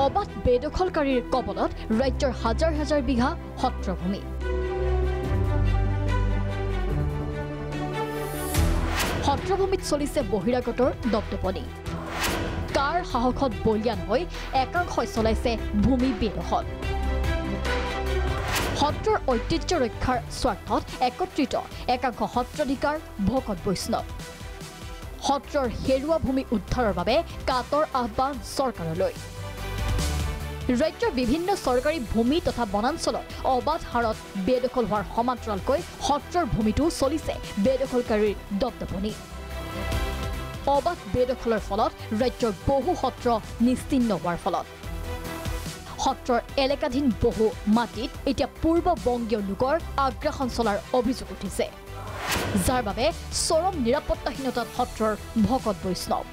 অবাধ বেদখলকাৰীৰ কবলত ৰাজ্যৰ হাজাৰ হাজাৰ বিঘা সত্ৰভূমি। সত্ৰভূমিত চলিছে বহিৰাগতৰ দপদপনি। কাৰ সাহসত বলিয়ান হৈ একাংশই চলাইছে ভূমি বেদখল। সত্ৰৰ ঐতিহ্য ৰক্ষাৰ স্বাৰ্থত একত্ৰিত একাংশ সত্ৰাধিকাৰ ভকত বৈষ্ণৱ। সত্ৰৰ হেৰুৱা ভূমি উদ্ধাৰৰ বাবে কাতৰ আহ্বান চৰকাৰলৈ। ৰাজ্যৰ বিভিন্ন চৰকাৰী ভূমি তথা বনাঞ্চলত অবাধ হাৰত বেদখল হোৱাৰ সমান্তৰালকৈ সত্ৰৰ ভূমিটো চলিছে বেদখলকাৰীৰ দপদপনি। অবাধ বেদখলৰ ফলত ৰাজ্যৰ বহু সত্ৰ নিশ্চিহ্ন হোৱাৰ ফলত সত্ৰৰ এলেকাধীন বহু মাটিত এতিয়া পূৰ্ব বংগীয় লোকৰ আগ্ৰাসন চলাৰ অভিযোগ উঠিছে, যাৰ বাবে চৰম নিৰাপত্তাহীনতাত সত্ৰৰ ভকত বৈষ্ণৱ।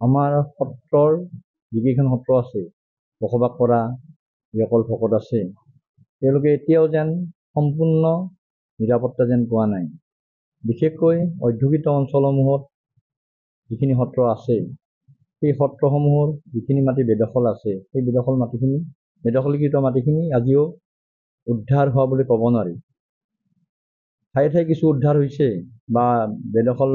আমাৰ সত্ৰৰ যিকেইখন সত্ৰ আছে, বসবাস কৰা যিসকল ভকত আছে, তেওঁলোকে এতিয়াও যেন সম্পূৰ্ণ নিৰাপত্তা যেন পোৱা নাই। বিশেষকৈ ঔদ্যোগিক অঞ্চলসমূহত যিখিনি সত্ৰ আছে, সেই সত্ৰসমূহৰ যিখিনি মাটি বেদখল আছে, সেই বেদখলীকৃত মাটিখিনি আজিও উদ্ধাৰ হোৱা বুলি ক'ব নোৱাৰি। ঠায়ে ঠায়ে কিছু উদ্ধাৰ হৈছে বা বেদখল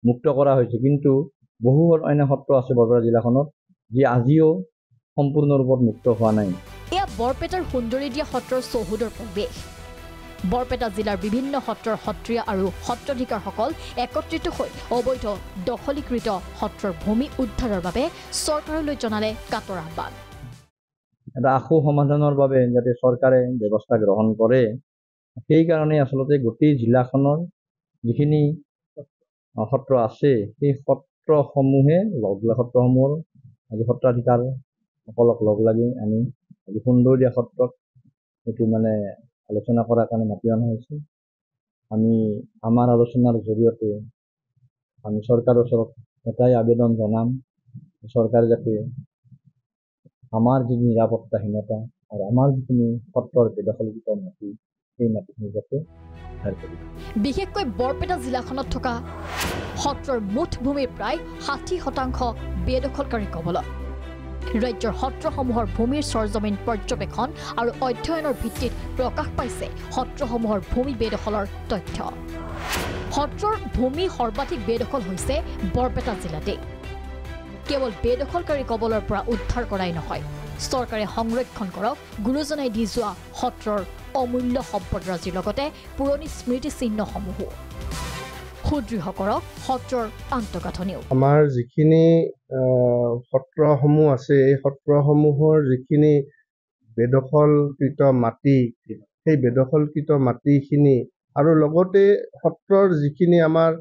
মুক্ত কৰা হৈছে, কিন্তু বহু অন্য সত্ৰ আছে বৰপেটা জিলাখনত যি আজিও সম্পূৰ্ণ ৰূপত মুক্ত হোৱা নাই। এয়া বৰপেটাৰ সুন্দৰীদিয়া সত্ৰৰ চৌহদৰ পৰিৱেশ। বৰপেটা জিলাৰ বিভিন্ন সত্ৰৰ সত্ৰীয়া আৰু সত্ৰাধিকাৰসকল একত্ৰিত হৈ অবৈধ দখলীকৃত সত্ৰৰ ভূমি উদ্ধাৰৰ বাবে চৰকাৰলৈ জনালে কাতৰ আহ্বান। এটা আশু সমাধানৰ বাবে যাতে চৰকাৰে ব্যৱস্থা গ্ৰহণ কৰে, সেইকাৰণে আচলতে গোটেই জিলাখনৰ যিখিনি সত্ৰ আছে, সেই সত্ৰসমূহৰ আজি সত্ৰাধিকাৰসকলক লগ লাগি আমি আজি সুন্দৰীদিয়া সত্ৰত এইটো আলোচনা কৰাৰ কাৰণে মাতি অনা হৈছে। আমি আমাৰ আলোচনাৰ জৰিয়তে আমি চৰকাৰৰ ওচৰত এটাই আবেদন জনাম, চৰকাৰে যাতে আমাৰ যি নিৰাপত্তাহীনতা আৰু আমাৰ যিখিনি সত্ৰৰ বেদখলীকৃত মাটি, সেই মাটিখিনি যাতে উদ্ধাৰ কৰিব। বিশেষকৈ বৰপেটা জিলাখনত থকা সত্ৰৰ মুঠ ভূমিৰ প্ৰায় 60% বেদখলকাৰী কবলত। ৰাজ্যৰ সত্ৰসমূহৰ ভূমিৰ চৰজমিন পৰ্যবেক্ষণ আৰু অধ্যয়নৰ ভিত্তিত প্ৰকাশ পাইছে সত্ৰসমূহৰ ভূমি বেদখলৰ তথ্য। সত্ৰৰ ভূমি সৰ্বাধিক বেদখল হৈছে বৰপেটা জিলাতে। কেৱল বেদখলকাৰী কবলৰ পৰা উদ্ধাৰ কৰাই নহয়, চৰকাৰে সংৰক্ষণ কৰক গুৰুজনাই দি যোৱা সত্ৰৰ অমূল্য সম্পদৰাজিৰ লগতে পুৰণি স্মৃতিচিহ্নসমূহো। সুদৃঢ় কৰক সত্ৰৰ আন্তঃগাঁথনিও। আমাৰ যিখিনি সত্ৰসমূহ আছে, এই সত্ৰসমূহৰ যিখিনি বেদখলকৃত মাটি, সেই বেদখলকৃত মাটিখিনি আৰু লগতে সত্ৰৰ যিখিনি আমাৰ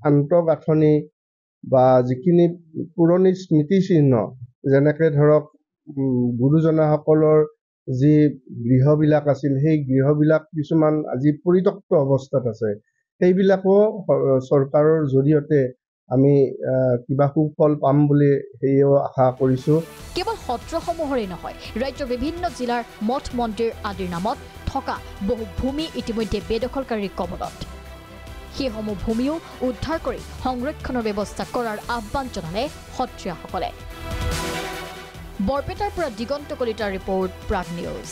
আন্তঃগাঁথনি বা যিখিনি পুৰণি স্মৃতিচিহ্ন, যেনেকৈ ধৰক গুৰুজনাসকলৰ যি গৃহবিলাক আছিল, সেই গৃহবিলাক কিছুমান আজি পৰিত্যক্ত অৱস্থাত আছে। সেইবিলাকো চৰকাৰৰ জৰিয়তে আমি কিবা সুফল পাম বুলি সেয়েও আশা কৰিছোঁ। কেৱল সত্ৰসমূহৰেই নহয়, ৰাজ্যৰ বিভিন্ন জিলাৰ মঠ মন্দিৰ আদিৰ নামত থকা বহু ভূমি ইতিমধ্যে বেদখলকাৰীৰ কবলত। সেইসমূহ ভূমিও উদ্ধাৰ কৰি সংৰক্ষণৰ ব্যৱস্থা কৰাৰ আহ্বান জনালে সত্ৰীয়াসকলে। বৰপেটাৰ পৰা দিগন্ত কলিতাৰ ৰিপৰ্ট, প্ৰাগ নিউজ।